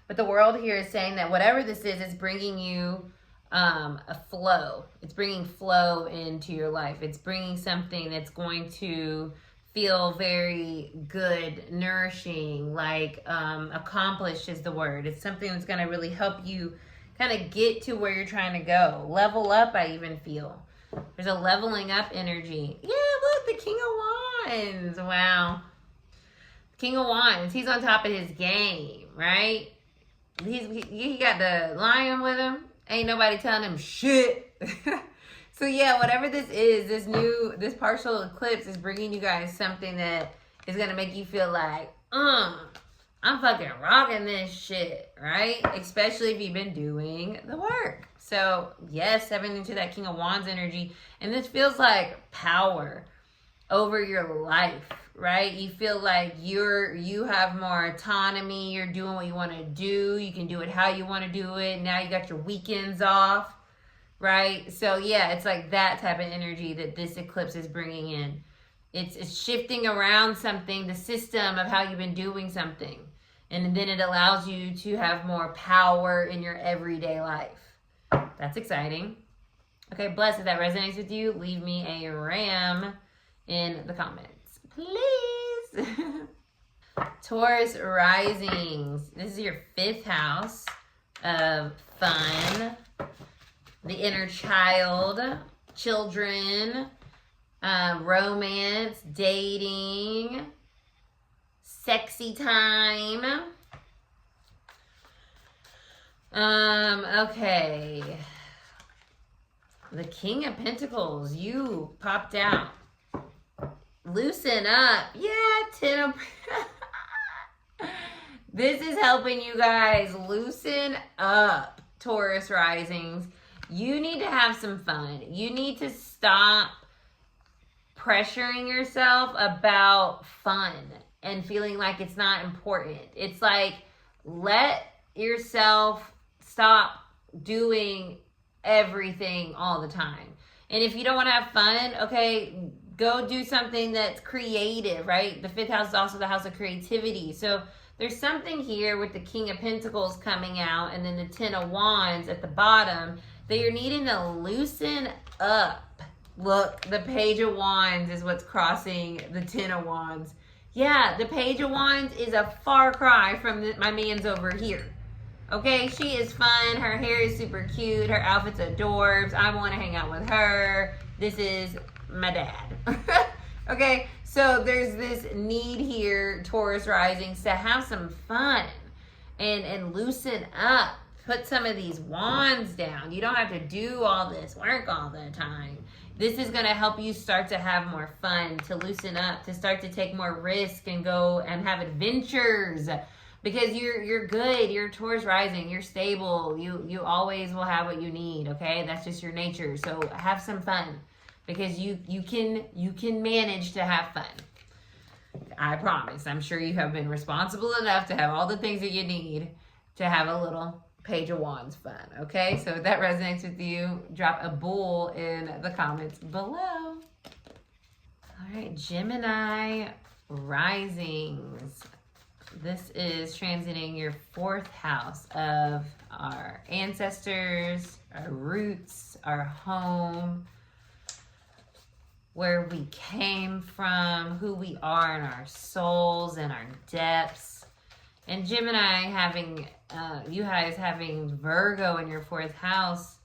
But the world here is saying that whatever this is, it's bringing you a flow. It's bringing flow into your life. It's bringing something that's going to feel very good, nourishing, like accomplished is the word. It's something that's going to really help you kind of get to where you're trying to go. Level up, I even feel. There's a leveling up energy. Yeah, look, the King of Wands. Wow. King of Wands. He's on top of his game, right? He got the lion with him. Ain't nobody telling him shit. So yeah, whatever this is, this partial eclipse is bringing you guys something that is going to make you feel like, I'm fucking rocking this shit, right? Especially if you've been doing the work. So, yes, stepping into that King of Wands energy. And this feels like power over your life, right? You feel like you have more autonomy. You're doing what you want to do. You can do it how you want to do it. Now you got your weekends off, right? So, yeah, it's like that type of energy that this eclipse is bringing in. It's shifting around something, the system of how you've been doing something. And then it allows you to have more power in your everyday life. That's exciting. Okay, bless. If that resonates with you, leave me a ram in the comments, please. Taurus risings. This is your 5th house of fun, the inner child, children, romance, dating, sexy time. Okay. The King of Pentacles, you popped out. Loosen up. Yeah, 10 of... This is helping you guys loosen up, Taurus risings. You need to have some fun. You need to stop pressuring yourself about fun and feeling like it's not important. It's like, let yourself stop doing everything all the time. And if you don't want to have fun, okay, go do something that's creative, right? The 5th house is also the house of creativity. So there's something here with the King of Pentacles coming out and then the 10 of Wands at the bottom that you're needing to loosen up. Look, the Page of Wands is what's crossing the 10 of Wands. Yeah, the Page of Wands is a far cry from my man's over here. Okay, she is fun. Her hair is super cute. Her outfit's adorbs. I want to hang out with her. This is my dad. Okay, so there's this need here, Taurus risings, to have some fun and loosen up. Put some of these wands down. You don't have to do all this work all the time. This is going to help you start to have more fun, to loosen up, to start to take more risk and go and have adventures. Because you're good, you're Taurus rising, you're stable, you always will have what you need, okay? That's just your nature. So have some fun because you can manage to have fun. I promise. I'm sure you have been responsible enough to have all the things that you need to have a little Page of Wands fun, okay? So if that resonates with you, drop a bull in the comments below. All right, Gemini risings. This is transiting your 4th house of our ancestors, our roots, our home, where we came from, who we are in our souls and our depths. And Gemini having, you guys having Virgo in your 4th house,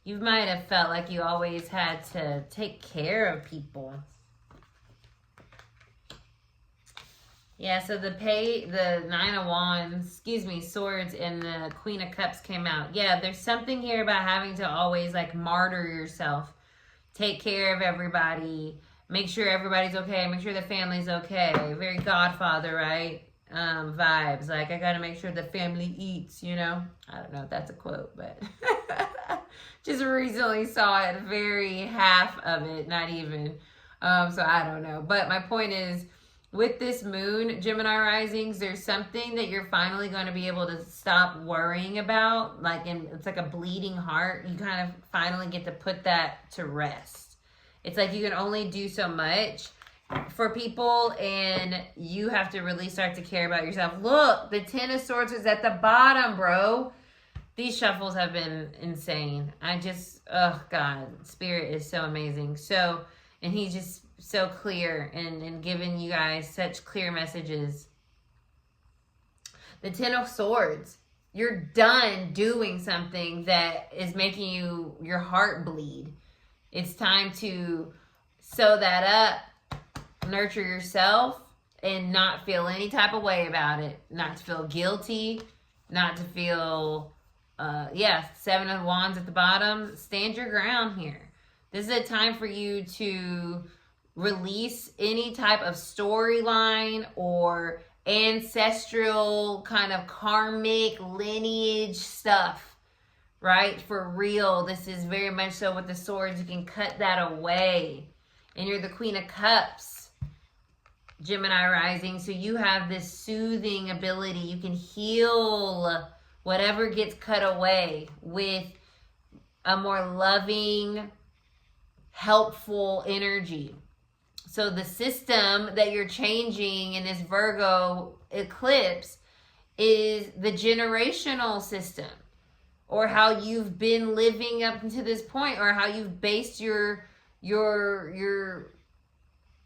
you might have felt like you always had to take care of people. Yeah, so the 9 of Wands, Swords, and the Queen of Cups came out. Yeah, there's something here about having to always like martyr yourself. Take care of everybody. Make sure everybody's okay. Make sure the family's okay. Very Godfather, right? Vibes. Like, I gotta make sure the family eats, you know? I don't know if that's a quote, but just recently saw it. Very half of it, not even. So I don't know. But my point is, with this moon, Gemini risings, there's something that you're finally going to be able to stop worrying about. Like, it's like a bleeding heart. You kind of finally get to put that to rest. It's like you can only do so much for people, and you have to really start to care about yourself. Look, the 10 of Swords is at the bottom, bro. These shuffles have been insane. Oh God, Spirit is so amazing. And he's just so clear and giving you guys such clear messages. The 10 of Swords, you're done doing something that is making your heart bleed. It's time to sew that up, nurture yourself, and not feel any type of way about it. Not to feel guilty, not to feel, 7 of Wands at the bottom. Stand your ground here. This is a time for you to release any type of storyline or ancestral kind of karmic lineage stuff, right? For real, this is very much so with the swords. You can cut that away. And you're the Queen of Cups, Gemini rising. So you have this soothing ability. You can heal whatever gets cut away with a more loving, helpful energy. So the system that you're changing in this Virgo eclipse is the generational system, or how you've been living up to this point, or how you've based your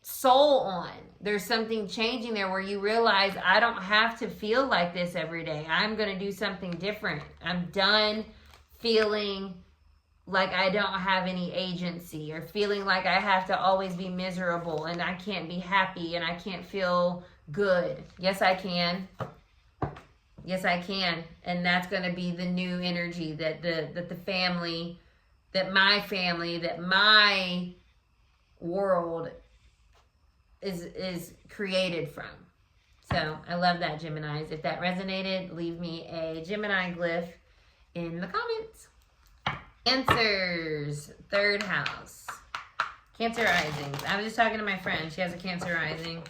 soul on. There's something changing there where you realize, I don't have to feel like this every day. I'm going to do something different. I'm done feeling like I don't have any agency, or feeling like I have to always be miserable and I can't be happy and I can't feel good. Yes, I can. Yes, I can. And that's going to be the new energy that the family, that my world is created from. So I love that, Geminis. If that resonated, leave me a Gemini glyph in the comments. Cancers, third house. Cancer rising. I was just talking to my friend. She has a Cancer rising.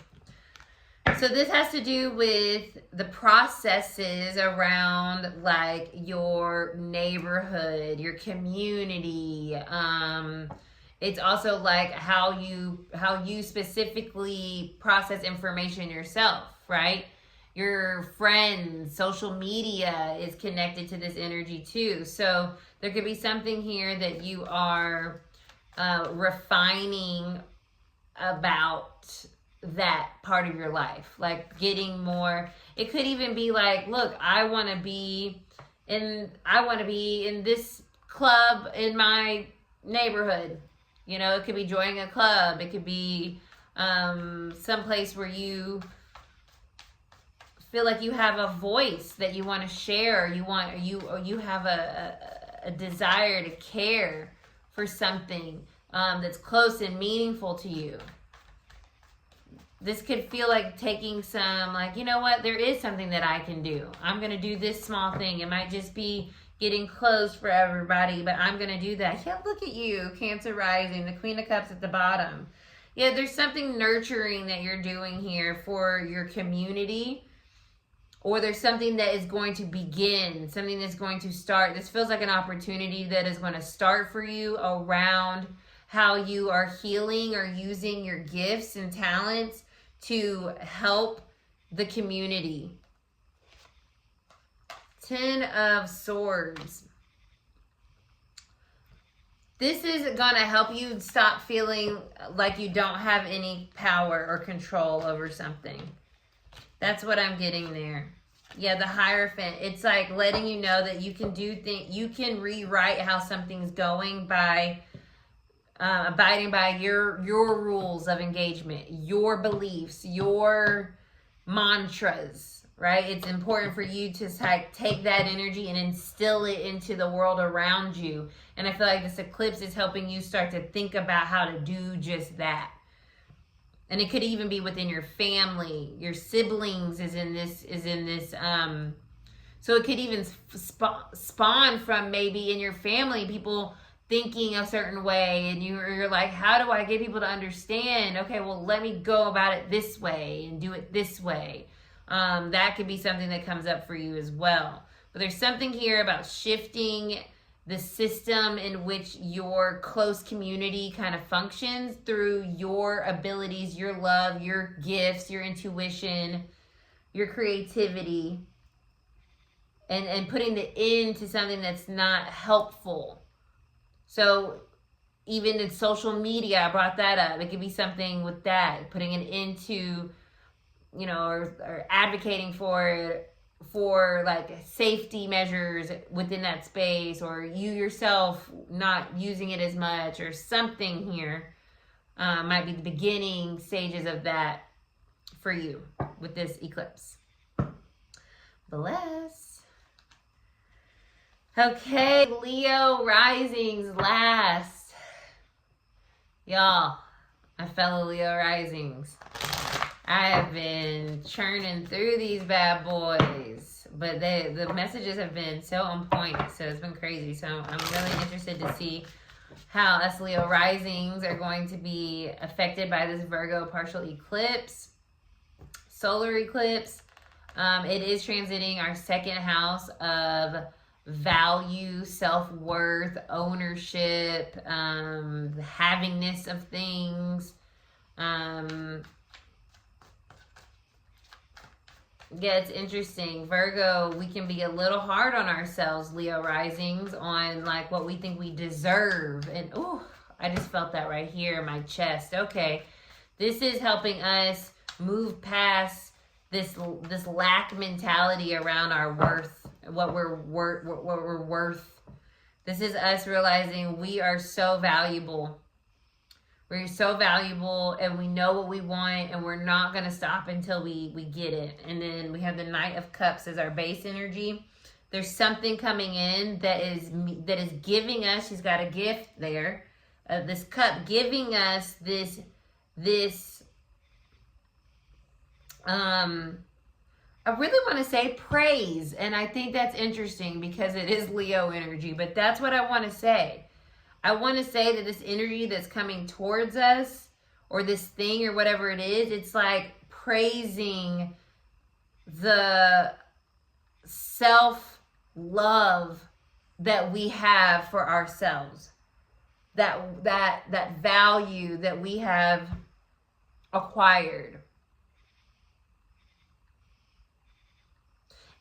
So this has to do with the processes around like your neighborhood, your community. It's also like how you specifically process information yourself, right? Your friends, social media is connected to this energy too. So there could be something here that you are refining about that part of your life, like getting more. It could even be like, look, I want to be in this club in my neighborhood. You know, it could be joining a club. It could be someplace where you feel like you have a voice that you want to share. You have a desire to care for something that's close and meaningful to you. This could feel like taking some, like, you know what, there is something that I can do. I'm going to do this small thing. It might just be getting clothes for everybody, but I'm going to do that. Yeah, look at you, Cancer rising, the Queen of Cups at the bottom. Yeah, there's something nurturing that you're doing here for your community, or there's something that is going to begin, something that's going to start. This feels like an opportunity that is going to start for you around how you are healing or using your gifts and talents to help the community. 10 of Swords. This is going to help you stop feeling like you don't have any power or control over something. That's what I'm getting there. Yeah, the Hierophant. It's like letting you know that you can do things. You can rewrite how something's going by abiding by your rules of engagement, your beliefs, your mantras, right? It's important for you to take that energy and instill it into the world around you. And I feel like this eclipse is helping you start to think about how to do just that. And it could even be within your family, your siblings is in this. So it could even spawn from maybe in your family, people thinking a certain way, and you're like, how do I get people to understand? Okay, well, let me go about it this way and do it this way. That could be something that comes up for you as well. But there's something here about shifting the system in which your close community kind of functions through your abilities, your love, your gifts, your intuition, your creativity, and putting the end to something that's not helpful. So even in social media, I brought that up. It could be something with that, putting an end to, you know, or advocating for like safety measures within that space, or you yourself not using it as much, or something here might be the beginning stages of that for you with this eclipse. Bless. Okay, Leo risings last. Y'all, my fellow Leo risings. I have been churning through these bad boys, but the messages have been so on point, so it's been crazy. So I'm really interested to see how us Leo risings are going to be affected by this Virgo partial eclipse, solar eclipse. It is transiting our second house of value, self-worth, ownership, the havingness of things. Yeah, it's interesting. Virgo, we can be a little hard on ourselves, Leo risings, on like what we think we deserve. And ooh, I just felt that right here in my chest. Okay, this is helping us move past this lack mentality around our worth, what we're worth. This is us realizing we are so valuable. We're so valuable, and we know what we want, and we're not going to stop until we get it. And then we have the Knight of Cups as our base energy. There's something coming in that is giving us, she's got a gift there, this cup, giving us this I really want to say praise. And I think that's interesting because it is Leo energy, but that's what I want to say. I want to say that this energy that's coming towards us, or this thing or whatever it is, it's like praising the self-love that we have for ourselves. That value that we have acquired.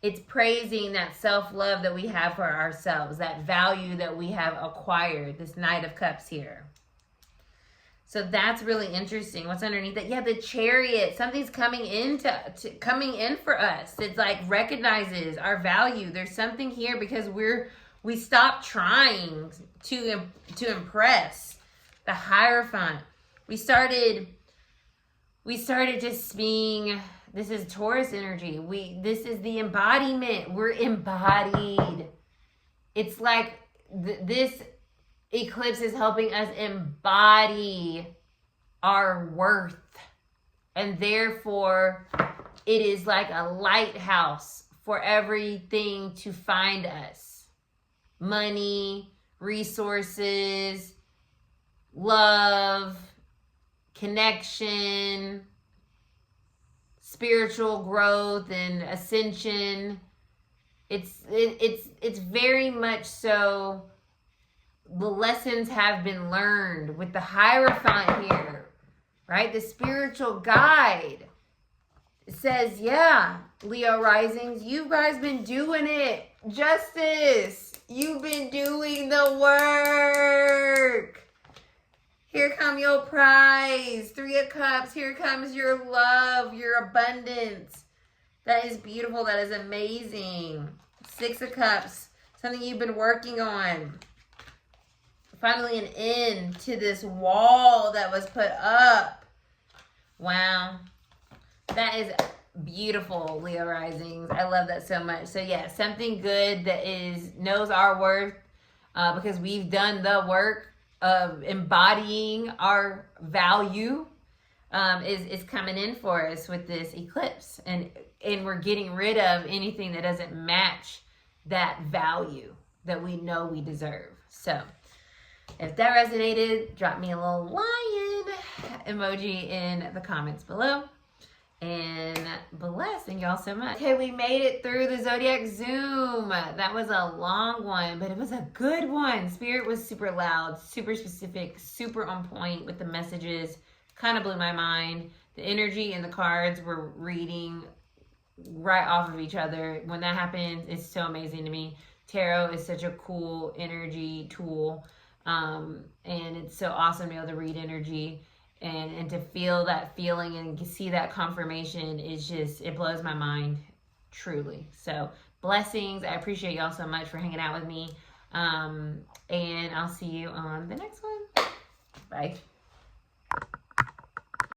It's praising that self-love that we have for ourselves, that value that we have acquired, this Knight of Cups here. So that's really interesting. What's underneath that? Yeah, the Chariot. Something's coming in for us. It's like recognizes our value. There's something here because we stopped trying to impress. The Hierophant. We started just being. This is Taurus energy. This is the embodiment. We're embodied. It's like this eclipse is helping us embody our worth. And therefore, it is like a lighthouse for everything to find us. Money, resources, love, connection, spiritual growth and ascension. It's very much so. The lessons have been learned with the Hierophant here, right? The spiritual guide. It says, yeah, Leo risings, you guys been doing it. Justice, you've been doing the work. Here come your prize. 3 of Cups. Here comes your love, your abundance. That is beautiful. That is amazing. 6 of Cups. Something you've been working on. Finally an end to this wall that was put up. Wow. That is beautiful, Leo risings. I love that so much. So yeah, something good that knows our worth because we've done the work of embodying our value is coming in for us with this eclipse, and we're getting rid of anything that doesn't match that value that we know we deserve. So if that resonated, drop me a little lion emoji in the comments below. And blessing y'all so much. Okay, we made it through the Zodiac Zoom. That was a long one, but it was a good one. Spirit was super loud, super specific, super on point with the messages. Kind of blew my mind. The energy and the cards were reading right off of each other. When that happens, it's so amazing to me. Tarot is such a cool energy tool. And it's so awesome to be able to read energy. And to feel that feeling and see that confirmation is just, it blows my mind, truly. So blessings. I appreciate y'all so much for hanging out with me. And I'll see you on the next one. Bye.